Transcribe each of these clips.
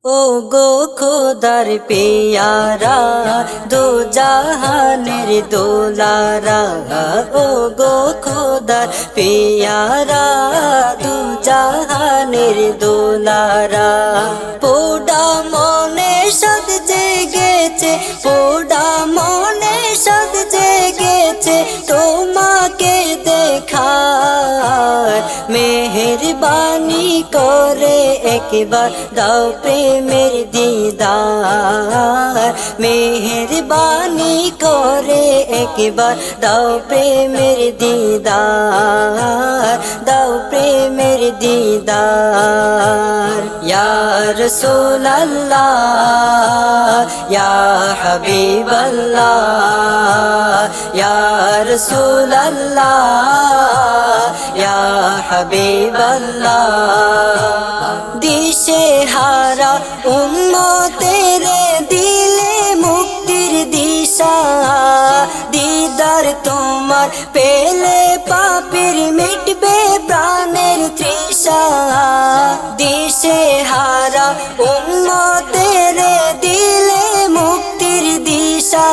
ও গো খোদার পেয়ারা দো জাহানের দোলারা, ও গো খোদার পেয়ারা দো জাহানের দোলারা। পোড়া মনে সাদ জেগেছে, পোড়া মনে সাদ জেগেছে তোমাকে দেখার। মেহেরবানি করে একবার দাও প্রেমের দিদার, মেহেরবানি করে একবার দাও প্রেমের দিদার, দাও প্রেমের দিদার। ইয়া রাসূলুল্লাহ ইয়া হাবিবাল্লাহ, ইয়া রাসূলুল্লাহ ইয়া হাবিবাল্লাহ। দিশে হারা উম্মতের দিলে মুক্তির দিশা, দিদার তোমার পেলে পাপীর মিটবে প্রাণের তৃষা। দিশে হারা উম্মতের দিলে মুক্তির দিশা,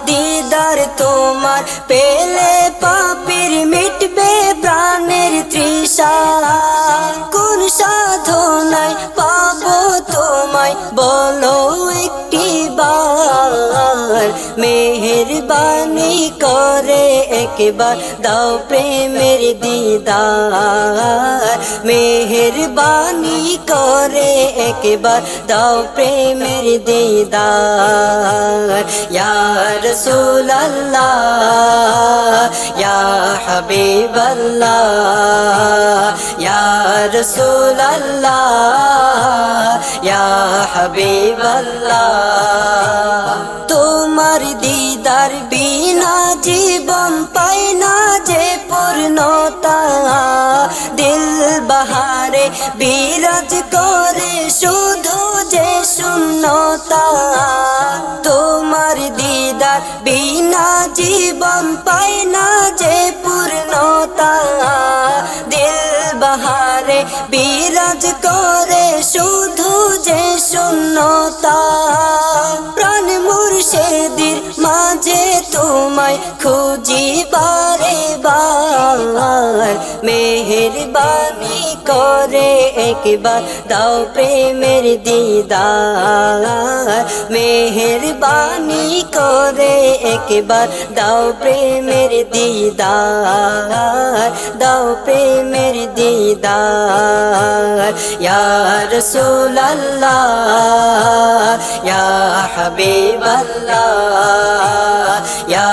দিদার তোমার পেলে পাপীর মিটবে প্রাণের তৃষা। কোন সাধনায় পাবো তোমায় বলো একটি বার, মেহেরবানি করে একবার দাও প্রেমের দিদার, মেহেরবানি করে একবার দাও প্রেমের দিদার। ইয়া রাসূলুল্লাহ ইয়া হাবিবাল্লাহ, ইয়া রাসূলুল্লাহ ইয়া হাবিবাল্লাহ। তোমার দিদার বিনা জীবন পাই না যে পূর্ণতা, দিল বাহারে বিরাজ করে শুধু যে শূন্যতা। তোমার দিদার বিনা জীবন পাই না যে পূর্ণতা, দিল বাহারে বিরাজ করে শুধু যে শূন্যতা। প্রাণ মুর্শিদের মাঝে তোমায় খুঁজি বারে বার, মেহেরবানি করে একবার দাও প্রেমের দিদার, মেহেরবানি করে একবার দাও প্রেমের দিদার, দাও প্রেমের দিদার। ইয়া রাসূলুল্লাহ ইয়া হাবিবাল্লাহ, ইয়া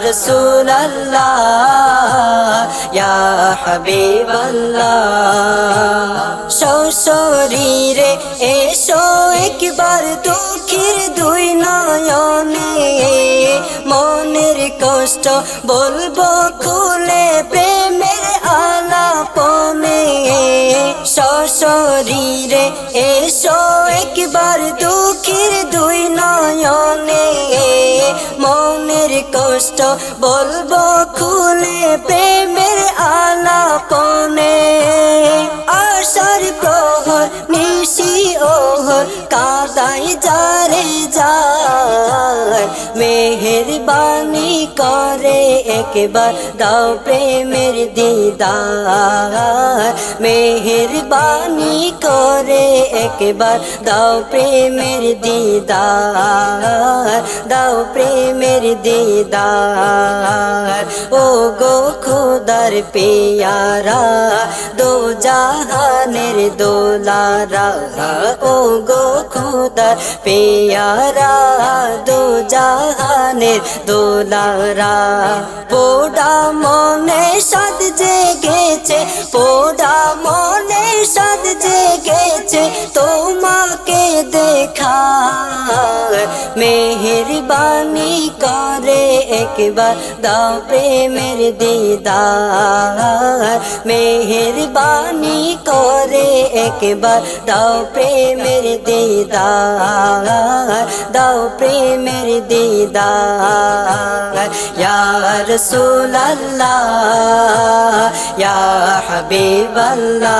রাসূলুল্লাহ ইয়া হাবিবাল্লাহ। সশরীরে এসো একবার দুঃখের দুই নয়নে, মনের কষ্ট বলবো খুলে প্রেমের আলাপনে। সশরীরে এসো একবার দুঃখের দুই নয়নে, মনের কষ্ট বলবো খুলে প্রেমের আলাপনে। আশার প্রহর নিশি ওহর কাদাই যারে যার, মেহেরবানি করে একবার দাও প্রেমের দিদার, মেহেরবানি করে একবার দাও প্রেমের দিদার, দাও প্রেমের দিদার। ও গো খোদার পেয়ারা দো জাহানের দোলারা, ও গো খোদার পেয়ারা দো জাহানের দোলারা। পোড়া মনে সাদ জেগেছে, পোড়া মনে সাদ জেগেছে তোমাকে দেখার। মেহেরবানি করে একবার দাও প্রেমের দিদার, মেহেরবানি করে একবার দাও প্রেমের দিদার দাও প্রেমের দিদার ইয়া রাসূলুল্লাহ ইয়া হাবিবাল্লাহ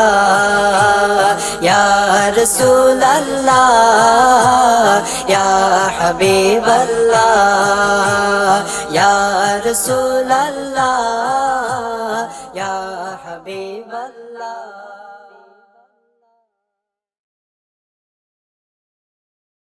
ইয়া রাসূলুল্লাহ ইয়া হাবিবাল্লাহ ইয়া রাসূলুল্লাহ